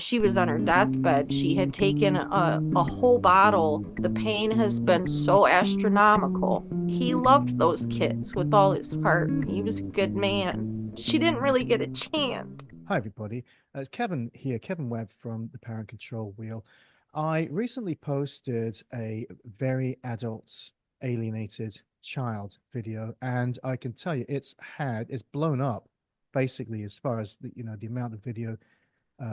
She was on her deathbed. She had taken a whole bottle. The pain has been so astronomical. He loved those kids with all his heart. He was a good man. She didn't really get a chance. Hi, everybody. It's Kevin here, Kevin Webb from the Parent Control Wheel. I recently posted a very adult alienated child video, and I can tell you it's blown up basically as far as the amount of video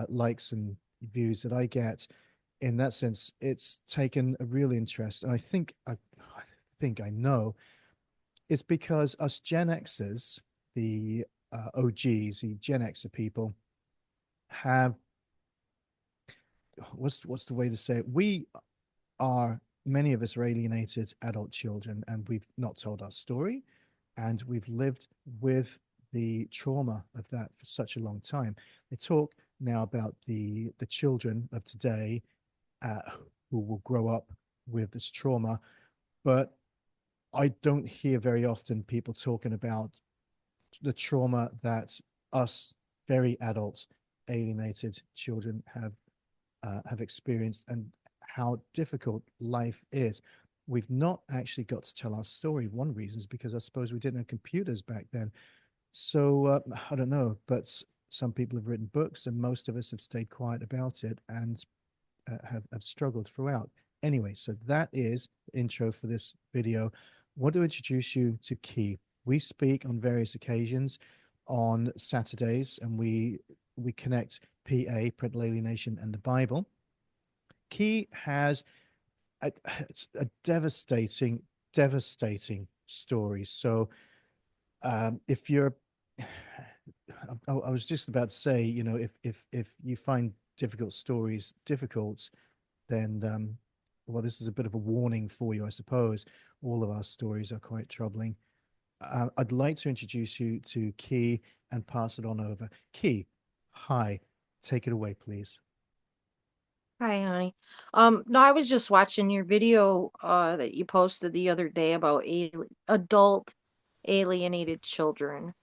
likes and views that I get. In that sense, it's taken a real interest, and I think I know it's because us Gen Xers, the OGs, the Gen Xer people have what's the way to say it? We are Many of us are alienated adult children, and we've not told our story, and we've lived with the trauma of that for such a long time. They talk now about the children of today uh, who will grow up with this trauma, but I don't hear very often people talking about the trauma that us very adult alienated children have experienced and how difficult life is. We've not actually got to tell our story. One reason is because I suppose we didn't have computers back then. So I don't know, but some people have written books, and most of us have stayed quiet about it and have struggled throughout. Anyway, so that is the intro for this video. I want to introduce you to Keee. We speak on various occasions on Saturdays, and we connect PA, parental alienation, and the Bible. Keee has a, it's a devastating, devastating story. So, if you're, I was just about to say, if you find difficult stories difficult, then well, this is a bit of a warning for you, I suppose. All of our stories are quite troubling. I'd like to introduce you to Keee and pass it on over. Keee, hi, take it away, please. Hi, honey. No, I was just watching your video that you posted the other day about adult alienated children,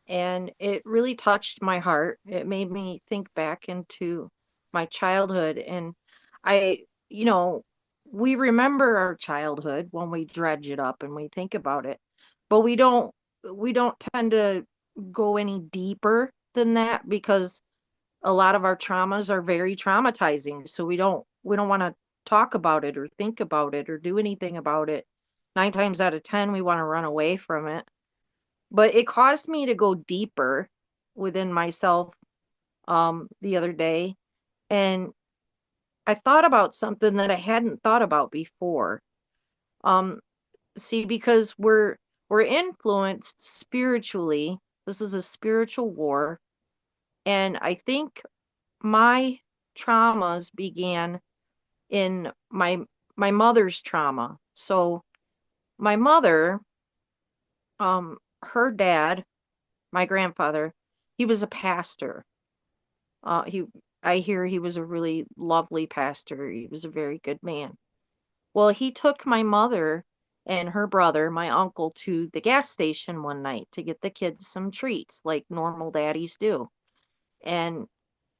and it really touched my heart. It made me think back into my childhood, and I, you know, we remember our childhood when we dredge it up and we think about it, but we don't tend to go any deeper than that because a lot of our traumas are very traumatizing. So we don't want to talk about it or think about it or do anything about it. 9 times out of 10, we want to run away from it. But it caused me to go deeper within myself the other day. And I thought about something that I hadn't thought about before. Um, See, because we're influenced spiritually. This is a spiritual war. And I think my traumas began in my mother's trauma. So my mother, her dad, my grandfather, he was a pastor. He I hear he was a really lovely pastor. He was a very good man. Well, he took my mother and her brother, my uncle, to the gas station one night to get the kids some treats like normal daddies do. And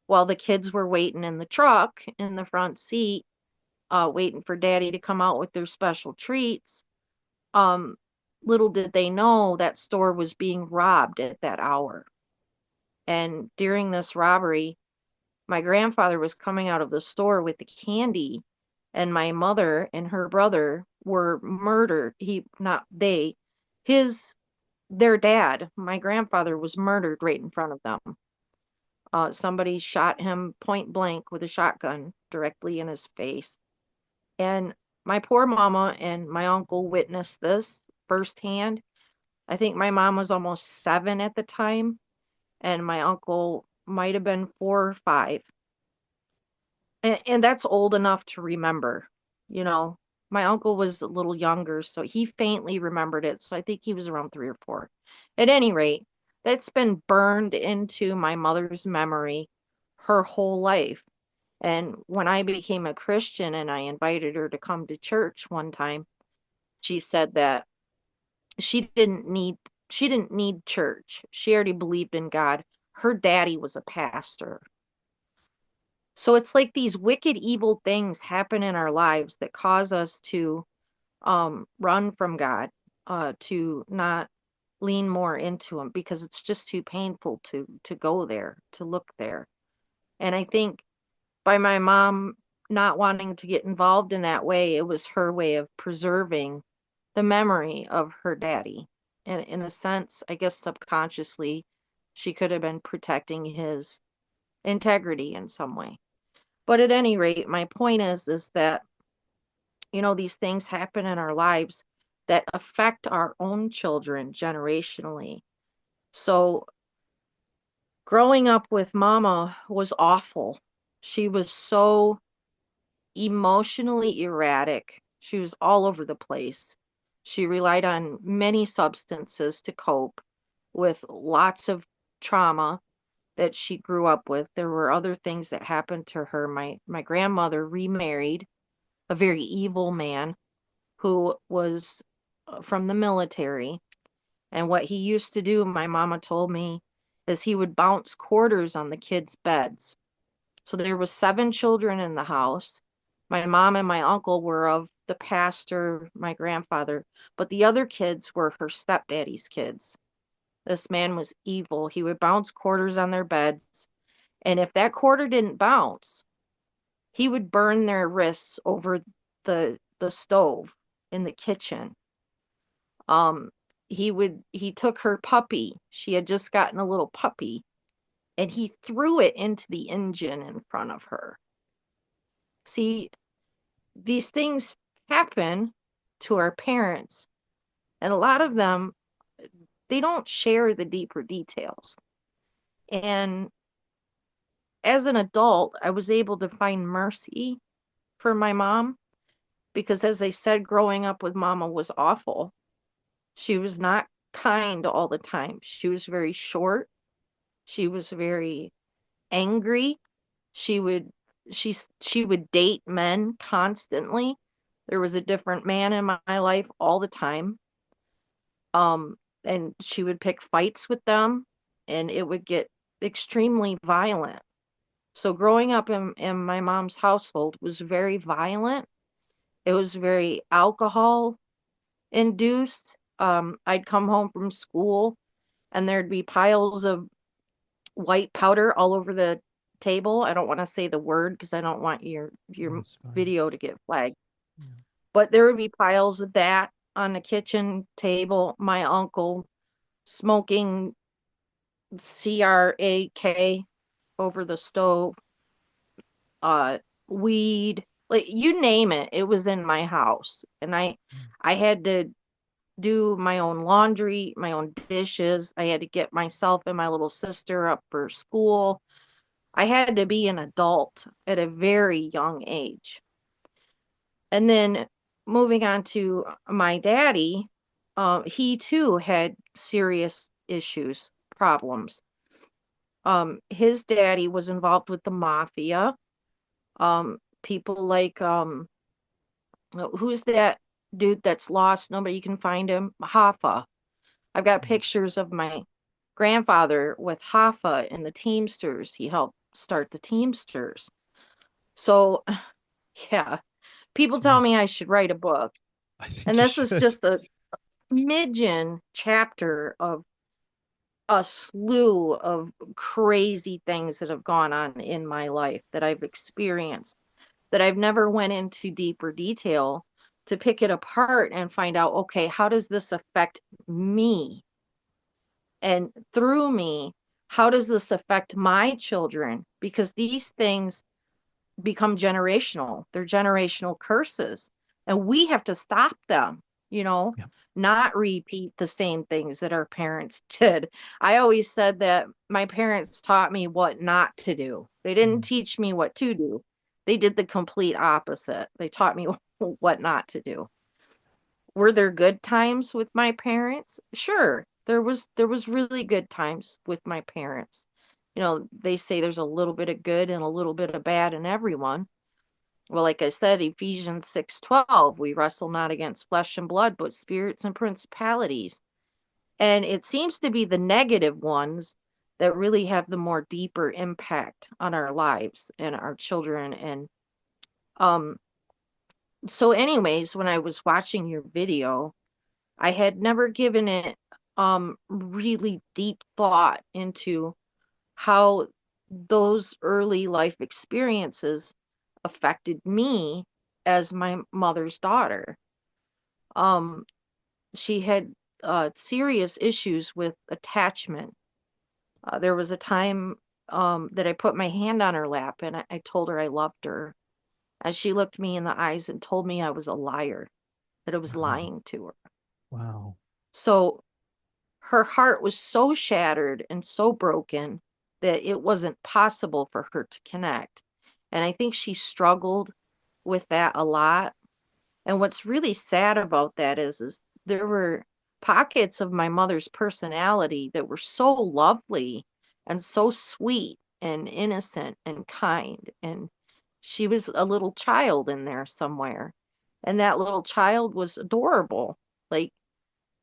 while the kids were waiting in the truck in the front seat, waiting for daddy to come out with their special treats. Um, Little did they know that store was being robbed at that hour. And during this robbery, my grandfather was coming out of the store with the candy, and my mother and her brother were murdered. Not they, his, their dad, my grandfather was murdered right in front of them. Somebody shot him point blank with a shotgun directly in his face. And my poor mama and my uncle witnessed this firsthand. I think my mom was almost 7 at the time, and my uncle might have been 4 or 5. And that's old enough to remember. You know, my uncle was a little younger, so he faintly remembered it. So I think he was around 3 or 4. At any rate, that's been burned into my mother's memory her whole life. And when I became a Christian and I invited her to come to church one time, she said that she didn't need she didn't need church. She already believed in God. Her daddy was a pastor. So it's like these wicked, evil things happen in our lives that cause us to run from God, to not lean more into him because it's just too painful to go there, to look there. And I think by my mom not wanting to get involved in that way, it was her way of preserving the memory of her daddy. And in a sense, I guess subconsciously, she could have been protecting his integrity in some way. But at any rate, my point is that, these things happen in our lives that affect our own children generationally. So growing up with mama was awful. She was so emotionally erratic. She was all over the place. She relied on many substances to cope with lots of trauma that she grew up with. There were other things that happened to her. My grandmother remarried a very evil man who was from the military. And what he used to do, my mama told me, is he would bounce quarters on the kids' beds. So there was 7 children in the house. My mom and my uncle were of the pastor, my grandfather, but the other kids were her stepdaddy's kids. This man was evil. He would bounce quarters on their beds, and if that quarter didn't bounce, he would burn their wrists over the stove in the kitchen. Um, he took her puppy. She had just gotten a little puppy, and he threw it into the engine in front of her. See, these things happen to our parents, and a lot of them, they don't share the deeper details. And as an adult, I was able to find mercy for my mom because, as I said, growing up with mama was awful. She was not kind all the time. She was very short. She was very angry. She would she would date men constantly. There was a different man in my life all the time. And she would pick fights with them, and it would get extremely violent. So growing up in my mom's household was very violent. It was very alcohol induced. I'd come home from school and there'd be piles of white powder all over the table. I don't want to say the word because I don't want your That's fine. video to get flagged. Yeah. But there would be piles of that on the kitchen table. My uncle smoking crack over the stove, uh, weed, like you name it, it was in my house. And Mm. I had to do my own laundry, my own dishes. I had to get myself and my little sister up for school. I had to be an adult at a very young age. And then moving on to my daddy, he too had serious issues, problems. His daddy was involved with the mafia. People like who's that dude that's lost? Nobody can find him. Hoffa. I've got Mm. pictures of my grandfather with Hoffa and the Teamsters. He helped start the Teamsters. So, yeah, people tell me Gosh, I should write a book. I And think you this is should. just a smidgen chapter of a slew of crazy things that have gone on in my life that I've experienced that I've never went into deeper detail to pick it apart and find out, okay, how does this affect me? And through me, how does this affect my children? Because these things become generational. They're generational curses. And we have to stop them, you know, Yeah. not repeat the same things that our parents did. I always said that my parents taught me what not to do. They didn't Mm. teach me what to do. They did the complete opposite. They taught me what not to do. Were there good times with my parents? Sure. There was really good times with my parents. They say there's a little bit of good and a little bit of bad in everyone. Well, like I said, Ephesians 6:12, we wrestle not against flesh and blood, but spirits and principalities. And it seems to be the negative ones that really have the more deeper impact on our lives and our children. And um, so, anyways, when I was watching your video, I had never given it really deep thought into how those early life experiences affected me as my mother's daughter. Um, she had serious issues with attachment. There was a time that I put my hand on her lap and I told her I loved her. And she looked me in the eyes and told me I was a liar, that I was Wow. lying to her. Wow. So her heart was so shattered and so broken that it wasn't possible for her to connect. And I think she struggled with that a lot. And what's really sad about that is there were pockets of my mother's personality that were so lovely and so sweet and innocent and kind. And she was a little child in there somewhere. And that little child was adorable. Like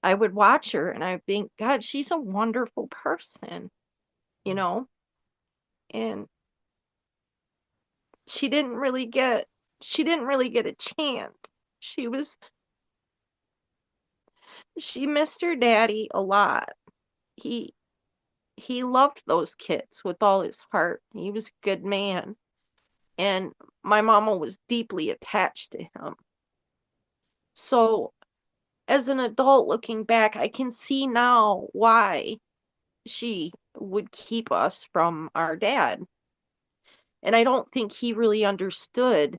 I would watch her and I would think, God, she's a wonderful person, you know? And she didn't really get she didn't really get a chance. She was she missed her daddy a lot. He he loved those kids with all his heart. He was a good man. And my mama was deeply attached to him. So as an adult looking back, I can see now why she would keep us from our dad. And I don't think he really understood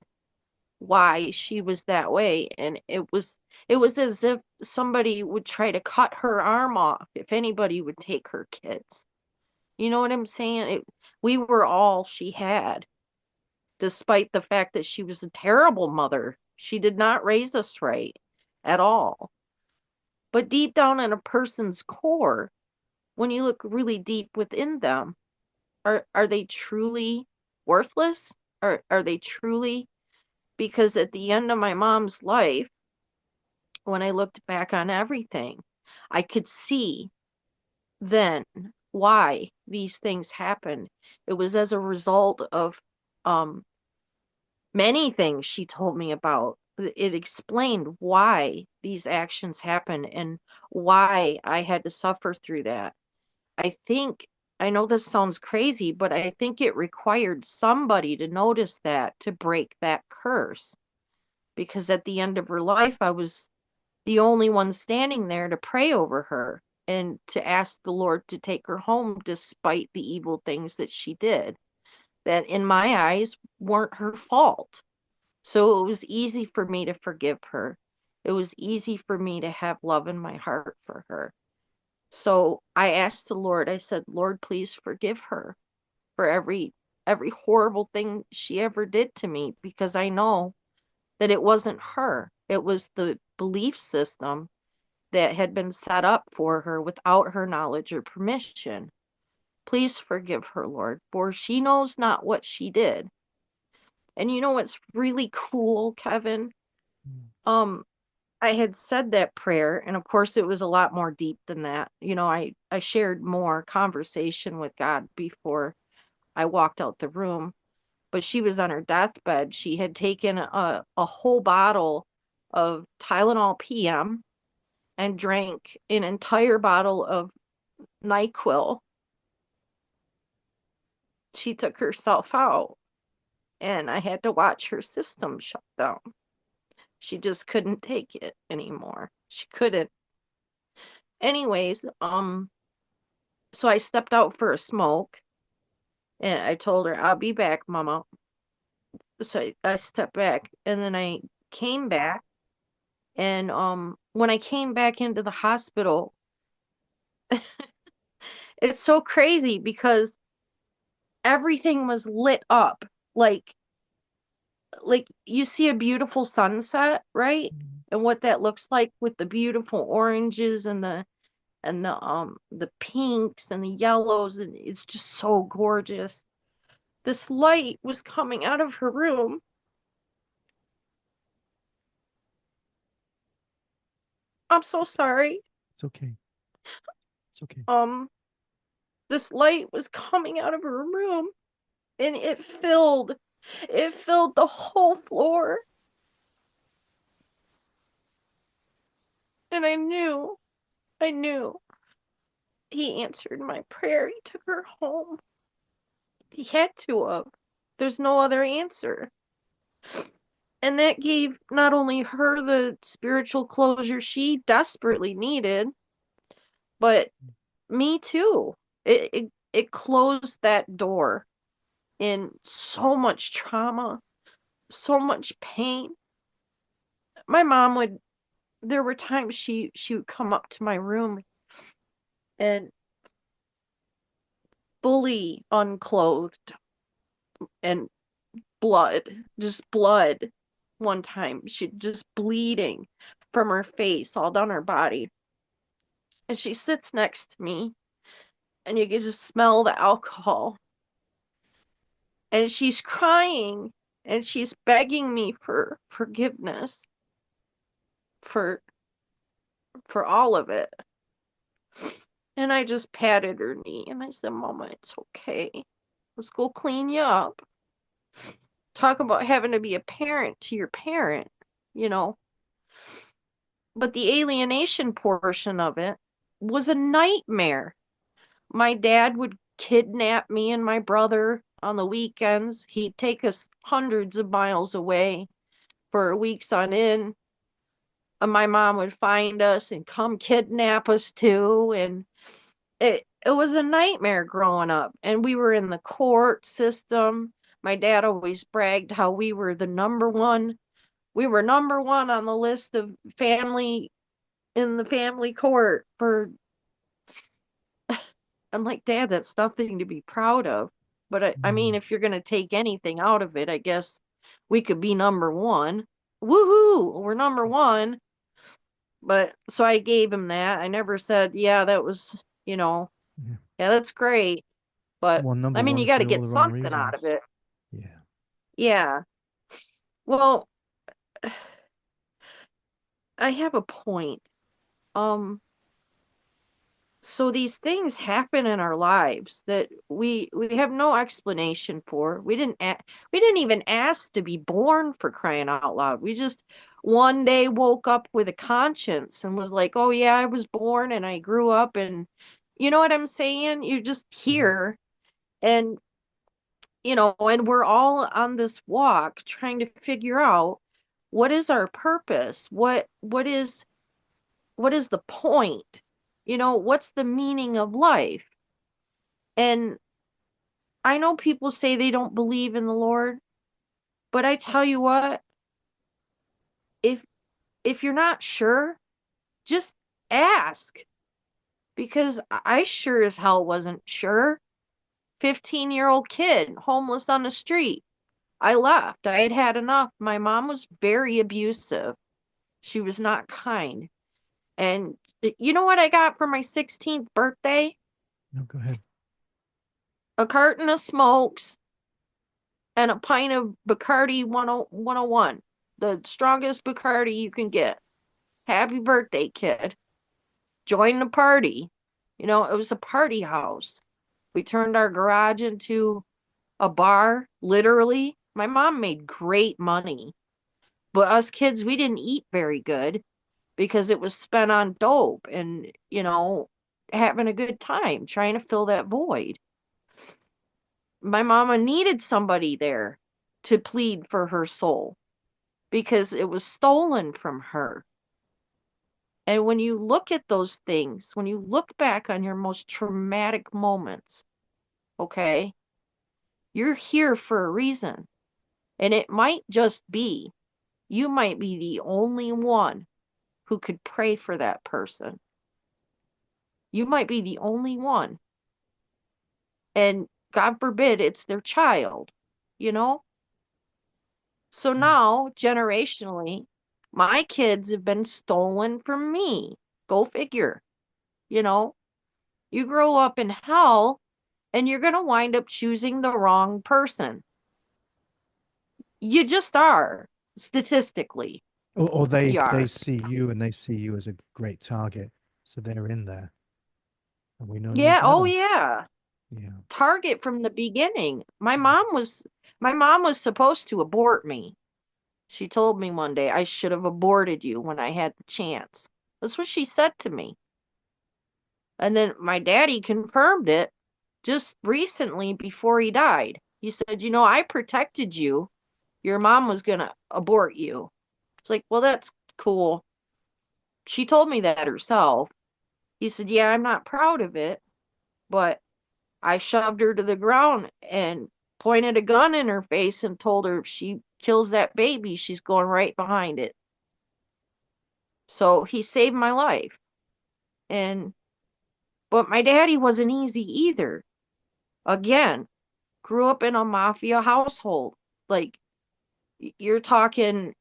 why she was that way. And it was as if somebody would try to cut her arm off if anybody would take her kids. You know what I'm saying? We were all she had, despite the fact that she was a terrible mother. She did not raise us right at all. But deep down in a person's core, when you look really deep within them, are they truly worthless? Are they truly, because at the end of my mom's life, when I looked back on everything, I could see then why these things happened. It was as a result of um, many things she told me about. It explained why these actions happened and why I had to suffer through that. I think, I know this sounds crazy, but I think it required somebody to notice that to break that curse. Because at the end of her life, I was the only one standing there to pray over her and to ask the Lord to take her home despite the evil things that she did, that in my eyes weren't her fault. So it was easy for me to forgive her. It was easy for me to have love in my heart for her. So I asked the Lord, I said, Lord, please forgive her for every horrible thing she ever did to me, because I know that it wasn't her. It was the belief system that had been set up for her without her knowledge or permission. Please forgive her, Lord, for she knows not what she did. And you know what's really cool, Kevin? Mm. Um, I had said that prayer, and of course it was a lot more deep than that. I shared more conversation with God before I walked out the room, but she was on her deathbed. She had taken a whole bottle of Tylenol PM and drank an entire bottle of NyQuil. She took herself out, and I had to watch her system shut down. She just couldn't take it anymore. She couldn't. Anyways, so I stepped out for a smoke and I told her, I'll be back, Mama. So I stepped back and then I came back. And when I came back into the hospital, it's so crazy because everything was lit up. Like like you see a beautiful sunset, right? Mm. And what that looks like with the beautiful oranges and the pinks and the yellows, and it's just so gorgeous. This light was coming out of her room. I'm so sorry. It's okay. It's okay. Um This light was coming out of her room, and it filled the whole floor. And I knew he answered my prayer. He took her home. He had to have. There's no other answer. And that gave not only her the spiritual closure she desperately needed, but me too. It closed that door in so much trauma, so much pain. My mom would There were times she would come up to my room and fully unclothed and blood, just blood. One time she just bleeding from her face all down her body. And she sits next to me and you can just smell the alcohol. And she's crying and she's begging me for forgiveness for for all of it. And I just patted her knee and I said, Mama, it's okay. Let's go clean you up. Talk about having to be a parent to your parent, you know. But the alienation portion of it was a nightmare. My dad would kidnap me and my brother on the weekends. He'd take us hundreds of miles away for weeks on end. And my mom would find us and come kidnap us too. And it was a nightmare growing up. And we were in the court system. My dad always bragged how we were number one on the list of family in the family court for. I'm like, Dad, that's nothing to be proud of. But I mean, Mm, if you're going to take anything out of it, I guess we could be number one. Woohoo, we're number one. But so I gave him that. I never said, yeah, that was, yeah. yeah, that's great. But Well, number I mean, one you got for to all get the wrong something out of reasons. it. Yeah. Yeah. Well, I have a point. Um, so these things happen in our lives that we have no explanation for. We didn't even ask to be born, for crying out loud. We just one day woke up with a conscience and was like, "Oh yeah, I was born and I grew up," and you know what I'm saying? You're just Mhm. here, and and we're all on this walk trying to figure out what is our purpose? What is the point? What's the meaning of life? And I know people say they don't believe in the Lord, but I tell you what, if if you're not sure, just ask, because I sure as hell wasn't sure. 15-year-old kid, homeless on the street. I left. I had had enough. My mom was very abusive. She was not kind. And you know what I got for my 16th birthday? No, go ahead. A carton of smokes and a pint of Bacardi 101, the strongest Bacardi you can get. Happy birthday, kid. Join the party. It was a party house. We turned our garage into a bar, literally. My mom made great money, but us kids, we didn't eat very good because it was spent on dope and, having a good time, trying to fill that void. My mama needed somebody there to plead for her soul because it was stolen from her. And when you look at those things, when you look back on your most traumatic moments, okay, you're here for a reason. And it might just be, you might be the only one who could pray for that person. You might be the only one. And God forbid it's their child, you know? So Mm. now, generationally, my kids have been stolen from me. Go figure, you know? You grow up in hell and you're going to wind up choosing the wrong person. You just are, statistically. Or they You are. see you and they see you as a great target, so they're in there, and we know no Yeah, oh better. yeah. Yeah. target from the beginning. My mom was supposed to abort me. She told me one day I should have aborted you when I had the chance. That's what she said to me. And then my daddy confirmed it just recently before he died. He said, I protected you. Your mom was going to abort you. It's like, well, that's cool. She told me that herself. He said, yeah, I'm not proud of it, but I shoved her to the ground and pointed a gun in her face and told her if she kills that baby, she's going right behind it. So he saved my life. And, but my daddy wasn't easy either. Again, grew up in a mafia household. Like, you're talking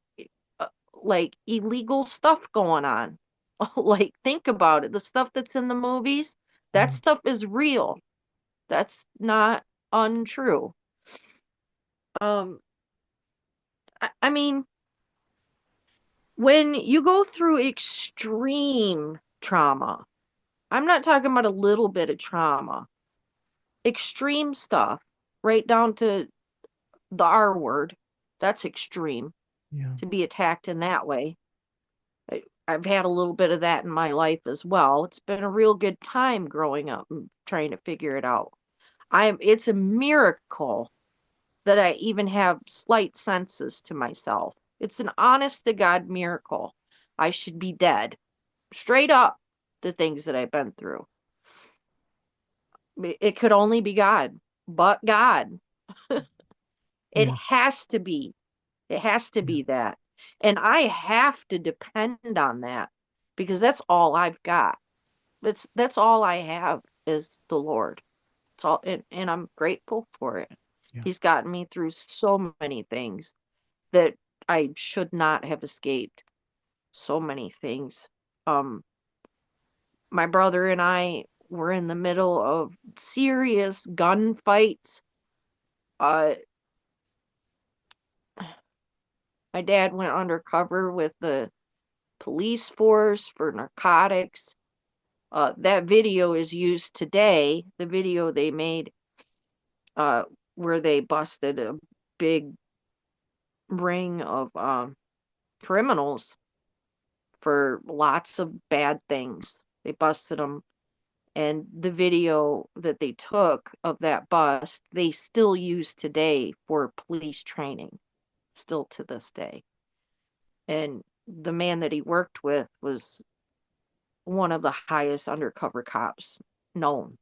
uh, like illegal stuff going on. Like, think about it. The stuff that's in the movies, that Mm. stuff is real. That's not untrue. Um, I mean, when you go through extreme trauma, I'm not talking about a little bit of trauma, extreme stuff, right down to the R word. That's extreme Yeah. to be attacked in that way. I've had a little bit of that in my life as well. It's been a real good time growing up and trying to figure it out. It's a miracle that I even have slight senses to myself. It's an honest to God miracle. I should be dead. Straight up, the things that I've been through. It could only be God, but God. It Yes. has to be. It has to Yeah. be that. And I have to depend on that because that's all I've got. That's all I have is the Lord. It's all, and I'm grateful for it. Yeah. He's gotten me through so many things that I should not have escaped. So many things. Um, my brother and I were in the middle of serious gunfights. Uh, my dad went undercover with the police force for narcotics. That video is used today. The video they made, uh, where they busted a big ring of criminals for lots of bad things. They busted them, and the video that they took of that bust, they still use today for police training, still to this day. And the man that he worked with was one of the highest undercover cops known.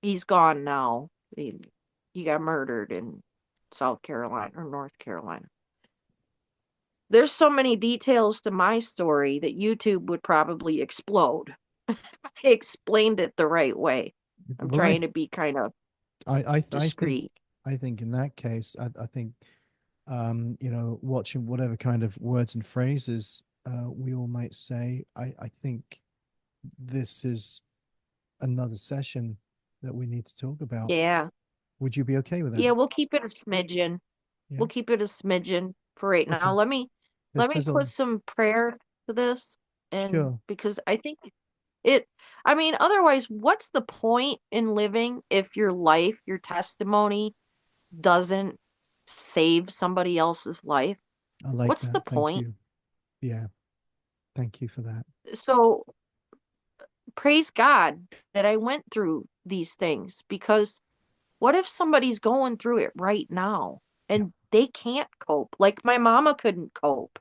He's gone now. He got murdered in South Carolina or North Carolina. There's so many details to my story that YouTube would probably explode. I explained it the right way. I'm Well, I, trying th- to be kind of I think, discreet. in that case, I think, watching whatever kind of words and phrases we all might say, I think this is another session that we need to talk about. Yeah. Would you be okay with that? Yeah, we'll keep it a smidgen. Yeah. We'll keep it a smidgen for right now. Okay. Let me There's put all some prayer to this, and sure. because I think it I mean, otherwise, what's the point in living if your life, your testimony doesn't save somebody else's life? I like What's the that. Thank point? you. Yeah. Thank you for that. So praise God that I went through these things, because what if somebody's going through it right now Yeah. and they can't cope? Like my mama couldn't cope.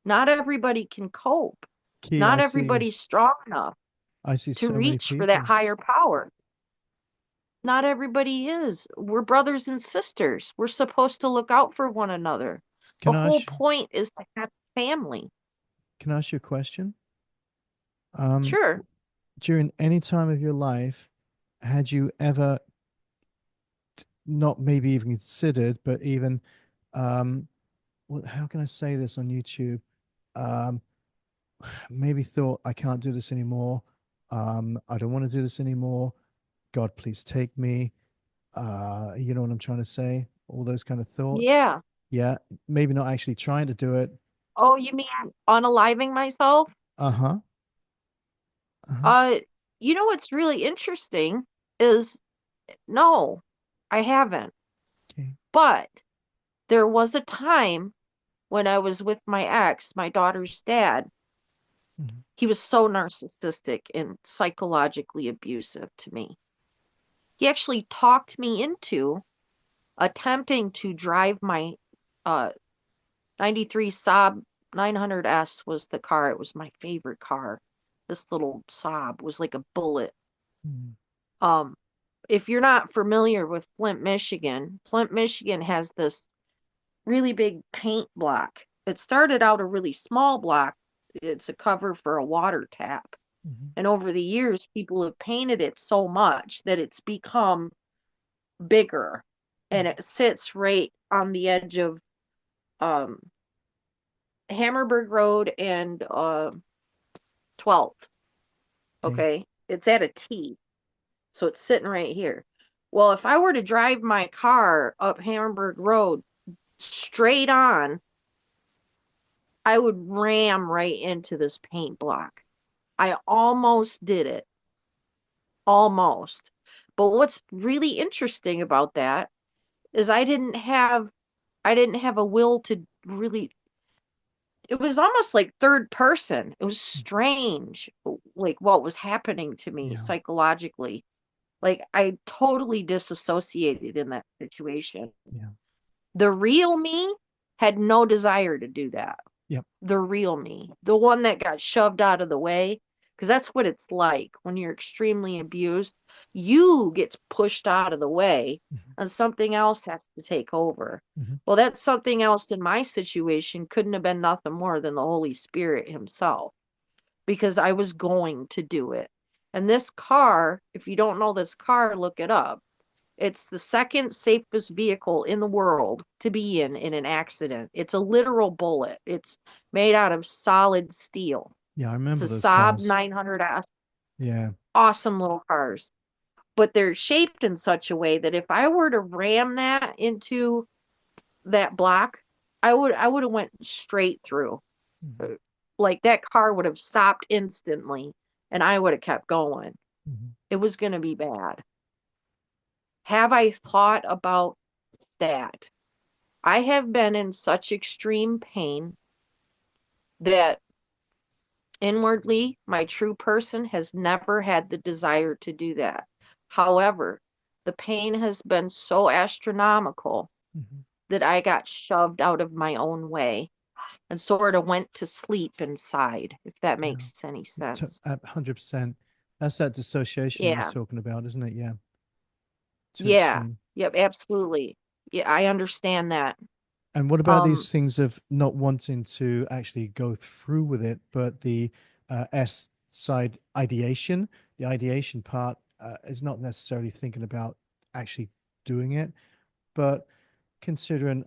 Not everybody can cope. Key, Not everybody's strong enough I see to so many reach for that people. higher power. Not everybody is. We're brothers and sisters. We're supposed to look out for one another. The Can I whole ask point is to have family. can I ask you a question? Um, Sure. During any time of your life, had you ever not maybe even considered, but even how can I say this on YouTube? Um, maybe thought I can't do this anymore. I don't want to do this anymore. God, please take me. You know what I'm trying to say? All those kind of thoughts. Yeah. Yeah, maybe not actually trying to do it. Oh, you mean unaliving myself? Uh-huh. Uh-huh. Uh, what's really interesting is No, I haven't. Okay. But there was a time when I was with my ex, my daughter's dad. Mhm. He was so narcissistic and psychologically abusive to me. He actually talked me into attempting to drive my uh 93 Saab 900S was the car. It was my favorite car. This little Saab was like a bullet. Mhm. Um, if you're not familiar with Flint, Michigan has this really big paint block. It started out a really small block. It's a cover for a water tap. Mhm. And over the years, people have painted it so much that it's become bigger. And Mhm. it sits right on the edge of um, Hammerberg Road and 12th. Okay. Okay. It's at a T. So it's sitting right here. Well, if I were to drive my car up Hammerberg Road straight on, I would ram right into this paint block. I almost did it. Almost. But what's really interesting about that is I didn't have a will to really, it was almost like third person. It was Mhm. strange, like what was happening to me Yeah. psychologically. Like I totally disassociated in that situation. Yeah. The real me had no desire to do that. Yep. The real me, the one that got shoved out of the way, because that's what it's like when you're extremely abused. You get pushed out of the way Mhm. and something else has to take over. Mhm. Well, that something else in my situation couldn't have been nothing more than the Holy Spirit himself because I was going to do it. And this car, if you don't know this car, look it up. It's the second safest vehicle in the world to be in an accident. It's a literal bullet. It's made out of solid steel. Yeah, I It's a remember those Saab cars. 900S. Yeah. Awesome little cars. But they're shaped in such a way that if I were to ram that into that block, I would have went straight through. Mhm. Like that car would have stopped instantly and I would have kept going. Mhm. It was going to be bad. Have I thought about that? I have been in such extreme pain that inwardly, my true person has never had the desire to do that. However, the pain has been so astronomical Mhm. that I got shoved out of my own way and sort of went to sleep inside, if that Yeah. makes any sense. 100%. That's that dissociation you're Yeah. talking about, isn't it? Yeah. Too Yeah. extreme. Yep, absolutely. Yeah, I understand that. And what about Um, these things of not wanting to actually go through with it, but the S side ideation, the ideation part is not necessarily thinking about actually doing it, but considering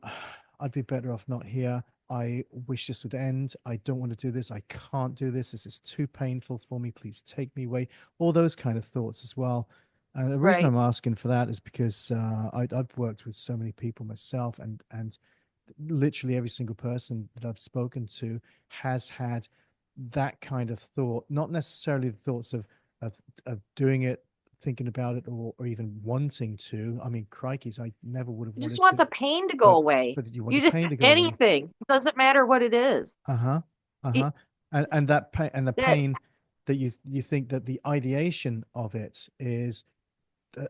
I'd be better off not here. I wish this would end. I don't want to do this. I can't do this. This is too painful for me. Please take me away. All those kind of thoughts as well. And the reason right. I'm asking for that is because I've worked with so many people myself, and literally every single person that I've spoken to has had that kind of thought, not necessarily the thoughts of of doing it, thinking about it, or even wanting to. I mean, crikeys, I never would have You just wanted want to, the pain to go but away. you want You the just pain to go away. anything. It doesn't matter what it is. Uh-huh. It, Uh-huh. And that pain, and the that pain that you think that the ideation of it is uh,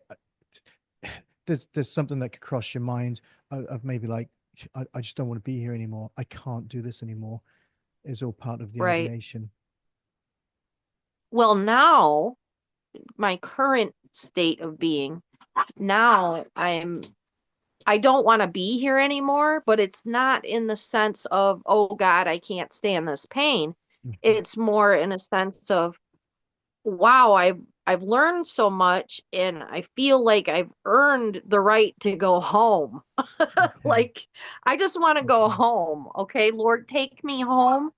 there's something that could cross your mind of maybe like I just don't want to be here anymore. I can't do this anymore. Is all part of the right. ideation. Well, now my current state of being, now I don't want to be here anymore, but it's not in the sense of, oh God, I can't stand this pain. Mhm. It's more in a sense of, wow, I've learned so much and I feel like I've earned the right to go home. Okay. Like I just want to go Okay. home. Okay, Lord, take me home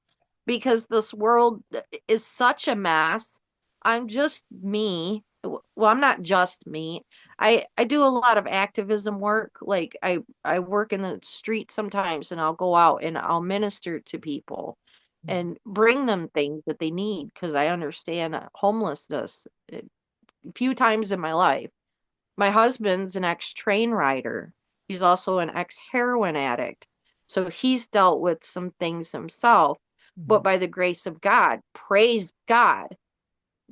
because this world is such a mess. I'm just me. Well, I'm not just me. I do a lot of activism work. Like I work in the street sometimes and I'll go out and I'll minister to people Mhm. and bring them things that they need because I understand homelessness a few times in my life. My husband's an ex-train rider. He's also an ex-heroin addict. So he's dealt with some things himself. But Mhm. by the grace of God, praise God.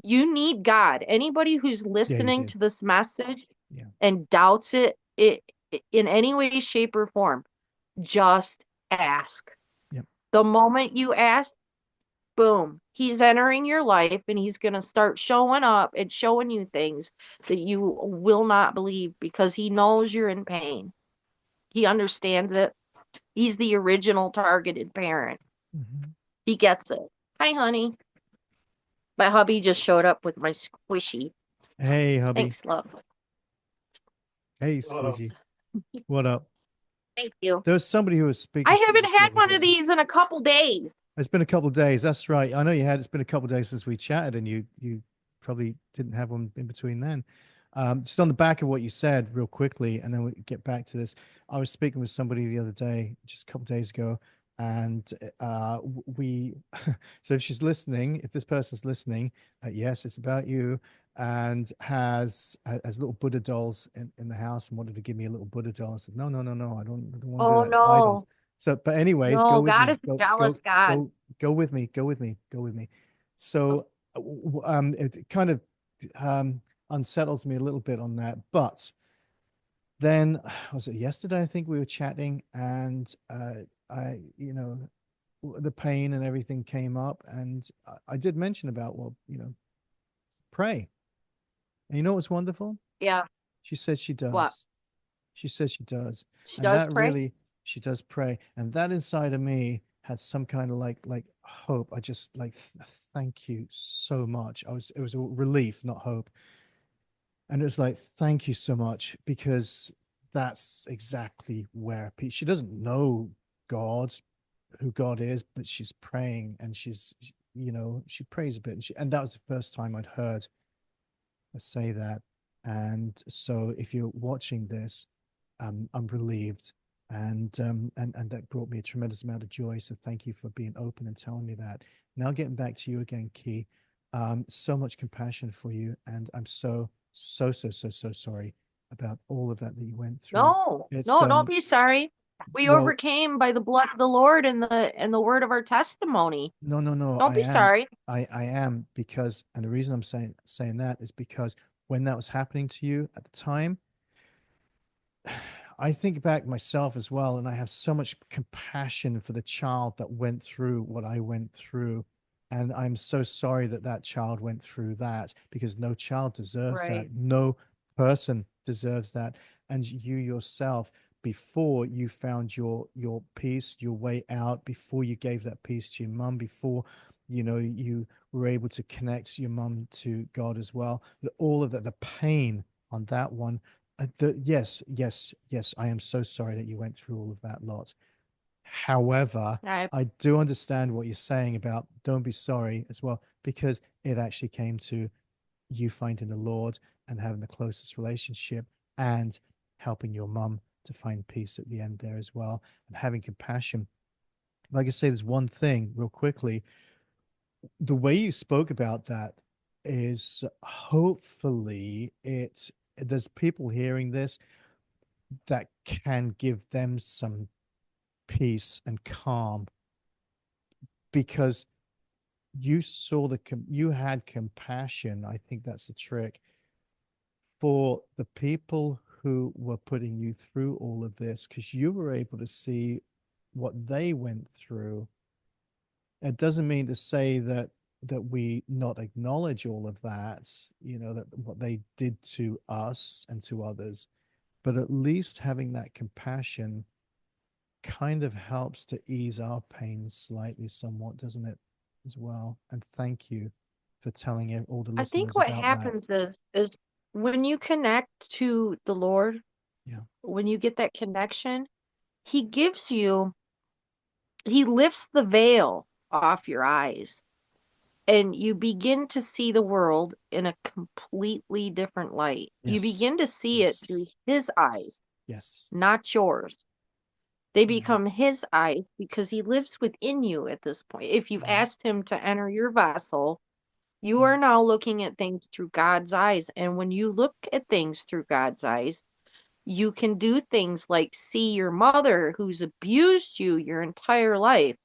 You need God. Anybody who's Yeah, you listening do. to this message Yeah. and doubts it in any way, shape, or form, just ask. Yep. The moment you ask, boom, he's entering your life and he's going to start showing up and showing you things that you will not believe because he knows you're in pain. He understands it. He's the original targeted parent. Hmm. He gets it. Hi, honey. My hubby just showed up with my squishy. Hey, hubby. Thanks, love. Hey, Squishy. What up? Thank you. There was somebody who was I speaking to haven't me the had other one of day. these in a couple days. It's been a couple of days. That's right. I know you had. It's been a couple of days since we chatted, and you probably didn't have one in between then. Just on the back of what you said, real quickly, and then we get back to this. I was speaking with somebody the other day, just a couple of days ago, and we. So if she's listening, if this person's listening, yes, it's about you, and has little Buddha dolls in the house, and wanted to give me a little Buddha doll. I said, no, no, no, no, I don't want to do Oh, that. It's idols. no. So, but anyways, go No, with God me. is a jealous God. Go with me. Go with me. Go with me. So, it kind of um, unsettles me a little bit on that. But then, was it yesterday? I think we were chatting, and the pain and everything came up, and I did mention about, well, pray. And you know what's wonderful? Yeah. She said she What? does. She says she does. She And does that pray? really, she does pray. And that inside of me had some kind of like hope. I just like thank you so much. It was a relief, not hope. And it was like, thank you so much, because that's exactly where she doesn't know God, who God is, but she's praying, and she prays a bit, and that was the first time I'd heard her say that. And so if you're watching this, I'm relieved, and that brought me a tremendous amount of joy. So thank you for being open and telling me that. Now getting back to you again, Keee. So much compassion for you, and I'm so sorry about all of that you went through. No, It's no, don't be sorry. We well, overcame by the blood of the Lord and the word of our testimony. no, Don't be sorry. I am, because, and the reason I'm saying that is because when that was happening to you at the time, I think back myself as well, and I have so much compassion for the child that went through what I went through. And I'm so sorry that that child went through that, because no child deserves that. Right. No person deserves that. And you yourself, before you found your peace, your way out, before you gave that peace to your mum, before you were able to connect your mum to God as well, all of that, the pain on that one, yes, I am so sorry that you went through all of that lot. However, I I do understand what you're saying about don't be sorry as well, because it actually came to you finding the Lord and having the closest relationship, and helping your mum to find peace at the end there as well, and having compassion. Like I say, there's one thing real quickly. The way you spoke about that is, hopefully, there's people hearing this that can give them some peace and calm, because you had compassion. I think that's the trick for the people who were putting you through all of this, because you were able to see what they went through. It doesn't mean to say that we not acknowledge all of that, that what they did to us and to others, but at least having that compassion kind of helps to ease our pain slightly, somewhat, doesn't it, as well? And thank you for telling all the I think listeners what about that. happens is when you connect to the Lord, Yeah. when you get that connection, he gives you he lifts the veil off your eyes and you begin to see the world in a completely different light. You Yes. begin to see it Yes. through his eyes, Yes. not yours. They Mm, become his eyes because he lives within you at this point. If you've mm, asked him to enter your vessel, You are now looking at things through God's eyes. And when you look at things through God's eyes, you can do things like see your mother who's abused you your entire life.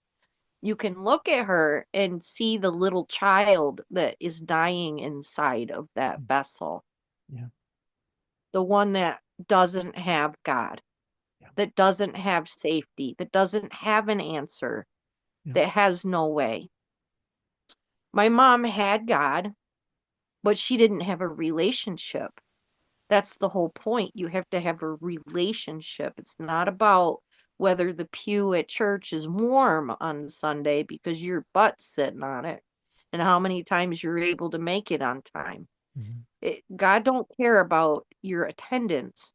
You can look at her and see the little child that is dying inside of that vessel, Yeah. the one that doesn't have God, Yeah. that doesn't have safety, that doesn't have an answer, Yeah. that has no way. My mom had God, but she didn't have a relationship. That's the whole point. You have to have a relationship. It's not about whether the pew at church is warm on Sunday because your butt's sitting on it and how many times you're able to make it on time. Mhm. God don't care about your attendance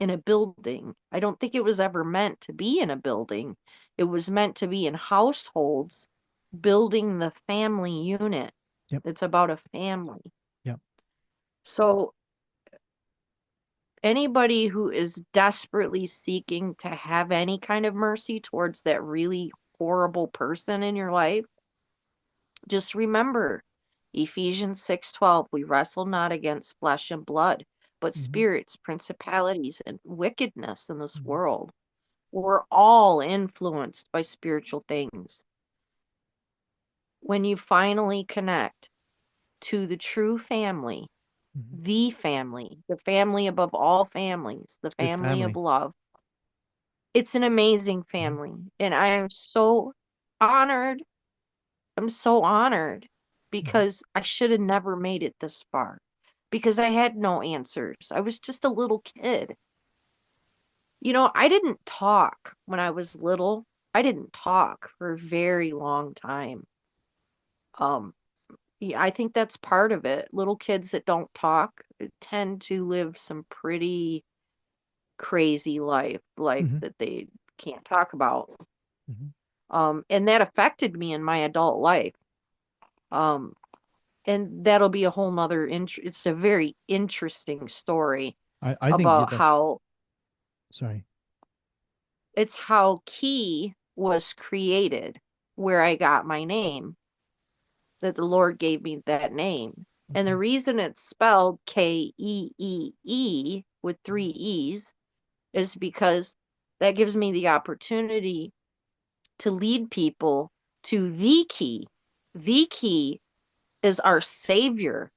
in a building. I don't think it was ever meant to be in a building. It was meant to be in households, building the family unit. Yep. It's about a family. Yep. So anybody who is desperately seeking to have any kind of mercy towards that really horrible person in your life, just remember Ephesians 6:12, we wrestle not against flesh and blood, but Mhm. spirits, principalities, and wickedness in this Mhm. world. We're all influenced by spiritual things. When you finally connect to Mhm. the family above all families, the Good family of family. love, it's an amazing Mhm. family. And I am so honored. I'm so honored Mhm. because I should have never made it this far because I had no answers. I was just a little kid. I didn't talk when I was little. I didn't talk for a very long time. Um, yeah, I think that's part of it. Little kids that don't talk tend to live some pretty crazy life Mhm. that they can't talk about. Mhm. And that affected me in my adult life. Um, and that'll be a whole nother it's a very interesting story I think about that's how sorry. it's how Keee was created, where I got my name, that the Lord gave me that name. And the Okay. reason it's spelled Keee with three E's is because that gives me the opportunity to lead people to the key. The key is our Savior.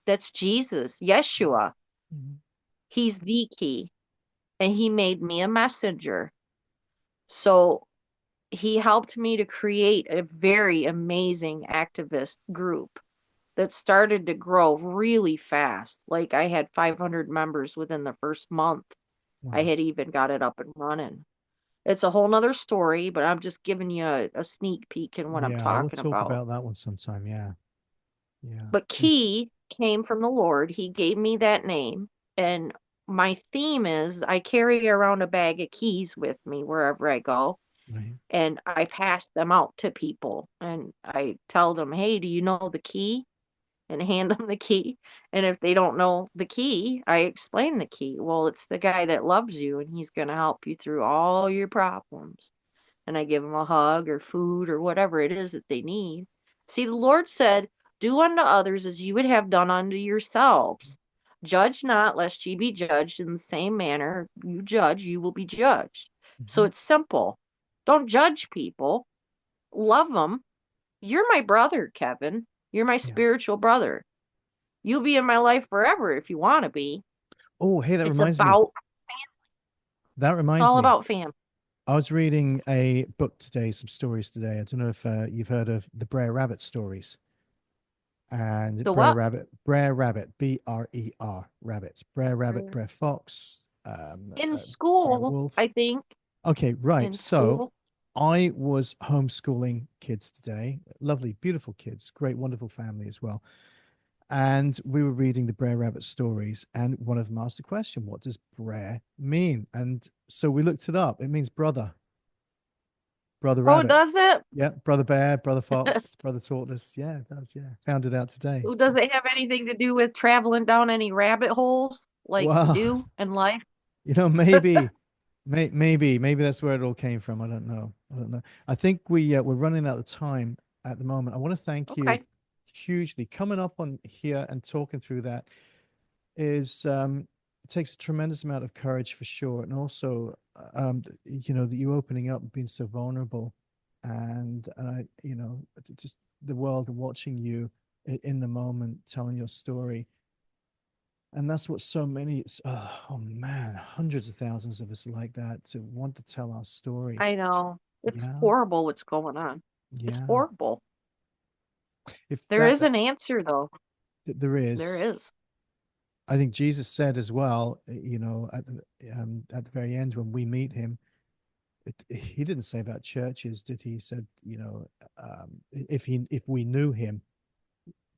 That's Jesus, Yeshua. Mhm. He's the key, and He made me a messenger. So He helped me to create a very amazing activist group that started to grow really fast. Like I had 500 members within the first month. I Wow. had even got it up and running. It's a whole nother story, but I'm just giving you a sneak peek in what I'm Yeah, we'll talking talk about. about that one sometime. Yeah. Yeah. But It's Keee came from the Lord. He gave me that name. And my theme is I carry around a bag of keys with me wherever I go. right. And I pass them out to people. And I tell them, hey, do you know the key? And hand them the key. And if they don't know the key, I explain the key. Well, it's the guy that loves you, and he's going to help you through all your problems. And I give them a hug or food or whatever it is that they need. See, the Lord said, do unto others as you would have done unto yourselves. Judge not, lest ye be judged. In the same manner you judge, you will be judged. So Mhm. it's simple. Don't judge people, love them. You're my brother, Kevin. You're my Yeah. spiritual brother. You'll be in my life forever if you want to be. Oh, hey, It's about, that it's reminds all me. about fam. I was reading a book today, some stories today. I don't know if you've heard of the Brer Rabbit stories. And The what? Brer Rabbit, Brer rabbits, Brer Rabbit, Brer Fox, In Brer school, Wolf. I think. Okay, right. In So school. I was homeschooling kids today. Lovely, beautiful kids, great, wonderful family as well. And we were reading the Brer Rabbit stories, and one of them asked the question, what does Brer mean? And so we looked it up. It means brother, brother Oh, rabbit. does it? Yeah, brother bear, brother fox, brother tortoise. Yeah, it does. Yeah, found it out today. Oh, So, does it have anything to do with traveling down any rabbit holes like you wow, do in life? maybe that's where it all came from. I don't know. I don't know. I think we're running out of time at the moment. I want to thank you Okay. hugely. Coming up on here and talking through that is it takes a tremendous amount of courage for sure, and also that you opening up and being so vulnerable, and I just the world watching you in the moment telling your story. And that's what so many, oh man, hundreds of thousands of us are like that, to want to tell our story. I know. It's Yeah, horrible what's going on. It's yeah. horrible. If There that is an answer, though. there There is, is. I think Jesus said as well, at the very end when we meet him, he didn't say about churches, did he? He said, if we knew him,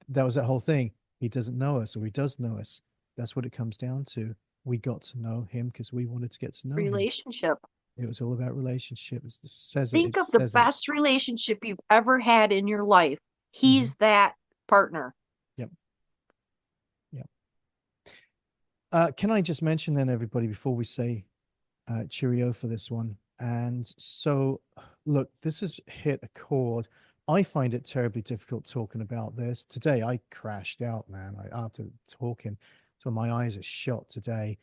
that was that whole thing. He doesn't know us, or he does know us. That's what it comes down to. We got to know him because we wanted to get to know him. Relationship. It was all about relationships. It says it. Think It of the says it. best relationship you've ever had in your life. Hmm. He's that partner. Yep. Yep. Can I just mention then, everybody, before we say cheerio for this one? And so, look, this has hit a chord. I find it terribly difficult talking about this. Today, I crashed out, man. After talking, so my eyes are shot today.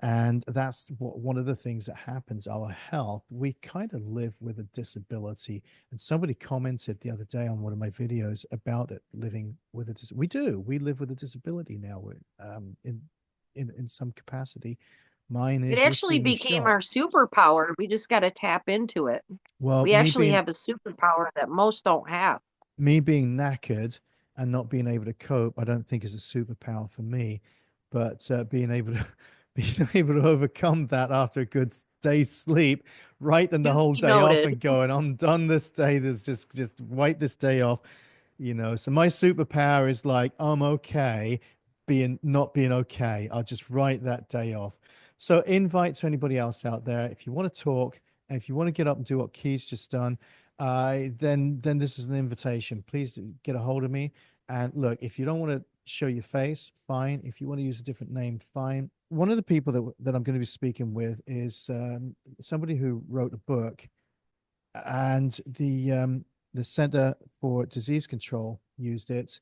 And that's one of the things that happens. Our health, we kind of live with a disability. And somebody commented the other day on one of my videos about it, living with a we do. We live with a disability now, in some capacity. Mine It is, you'll see actually me became shot. our superpower. We just got to tap into it. Well, We actually have a superpower that most don't have. me being knackered and not being able to cope, I don't think is a superpower for me. But being able to being able to overcome that after a good day's sleep, writing the whole Duly day off noted. and going, I'm done this day. There's just wipe this day off. So my superpower is like, I'm okay being not being okay. I'll just write that day off. So invite to anybody else out there. If you want to talk, and if you want to get up and do what Keith's just done, then this is an invitation. Please get a hold of me. And look, if you don't want to show your face, fine. If you want to use a different name, fine. One of the people that I'm going to be speaking with is somebody who wrote a book, and the Center for Disease Control used it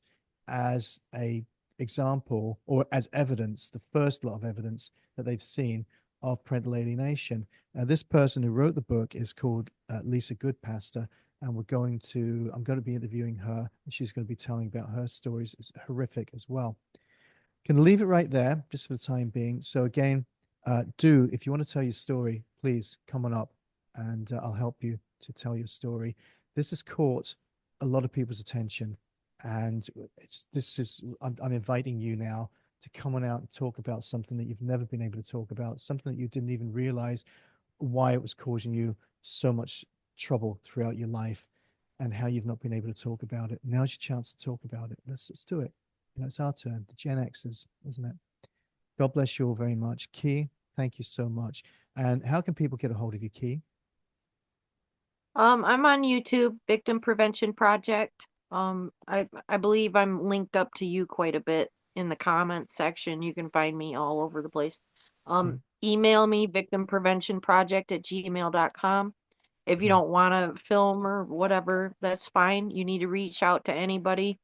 as a example, or as evidence, the first lot of evidence that they've seen of parental alienation. This person who wrote the book is called Lisa Goodpaster, and I'm going to be interviewing her, and she's going to be telling about her stories. It's horrific as well. Can leave it right there just for the time being. So again, if you want to tell your story, please come on up, and I'll help you to tell your story. This has caught a lot of people's attention, and I'm inviting you now to come on out and talk about something that you've never been able to talk about, something that you didn't even realize why it was causing you so much trouble throughout your life, and how you've not been able to talk about it. Now's your chance to talk about it. Let's do it. It's our turn, the Gen X's, isn't it? God bless you all very much. Keee, thank you so much. And how can people get a hold of you, Keee? I'm on YouTube, Victim Prevention Project. I believe I'm linked up to you quite a bit in the comments section. You can find me all over the place. Okay. Email me, victimpreventionproject@gmail.com. If you Okay. don't want to film or whatever, that's fine. You need to reach out to anybody.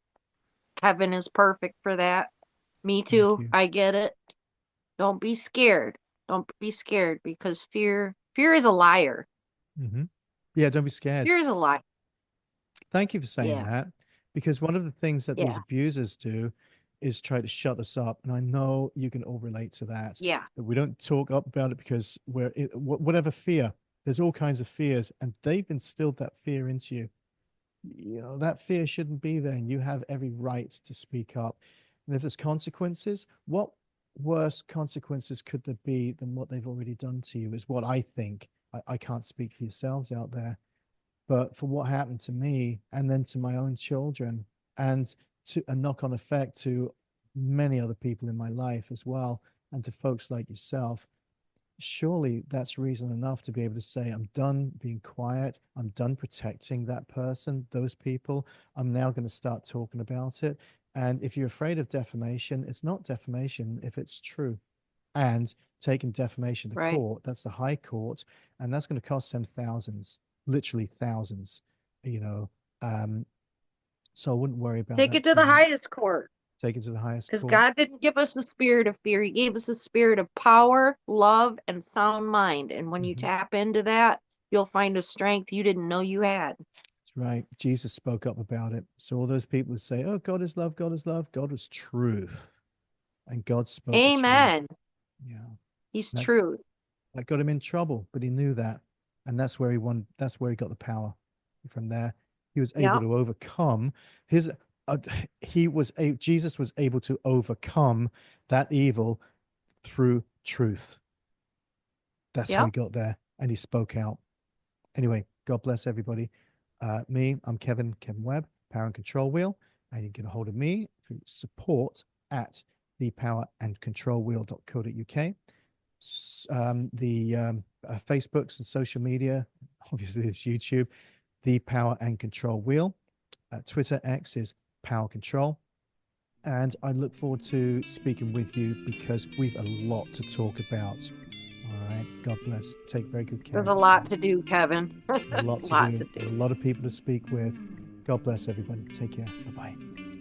Kevin is perfect for that. Me Thank too. you. I get it. Don't be scared. Don't be scared because fear is a liar. Hmm. Yeah, don't be scared. Fear is a lie. Thank you for saying Yeah. that, because one of the things that these Yeah. abusers do is try to shut us up. And I know you can all relate to that, Yeah. that we don't talk up about it because whatever fear, there's all kinds of fears, and they've instilled that fear into you. That fear shouldn't be there, and you have every right to speak up. And if there's consequences, what worse consequences could there be than what they've already done to you, is what I think. I can't speak for yourselves out there, but for what happened to me, and then to my own children, and to a knock-on effect to many other people in my life as well, and to folks like yourself, surely that's reason enough to be able to say, I'm done being quiet. I'm done protecting that person, those people. I'm now going to start talking about it. And if you're afraid of defamation, it's not defamation if it's true. And taking defamation to Right. court, that's the high court, and that's going to cost them thousands, literally thousands, you know. Um, So I wouldn't worry about Take that it to too the much. highest court. Take it to the highest Because court. God didn't give us the spirit of fear. He gave us a spirit of power, love, and sound mind. And when you Hmm. tap into that, you'll find a strength you didn't know you had. Right. Jesus spoke up about it. So all those people that say, "Oh, God is love, God is love," God was truth, and God spoke the truth. Amen. Yeah. He's That truth. that got him in trouble, but he knew that, and that's where he won. That's where he got the power. From there, he was able Yep. to overcome his. Uh, Jesus was able to overcome that evil through truth. That's how he Yep. got there, and he spoke out. Anyway, God bless everybody. I'm Kevin Webb, Power and Control Wheel, and you can get a hold of me through support at thepowerandcontrolwheel.co.uk. The Facebooks and social media, obviously it's YouTube, The Power and Control Wheel. Twitter X is Power Control. And I look forward to speaking with you because we've a lot to talk about. All right. God bless. Take very good care There's of a lot yourself. to do, Kevin. A lot A to lot do, to a do. lot of people to speak with. God bless everybody. Take care. Bye bye.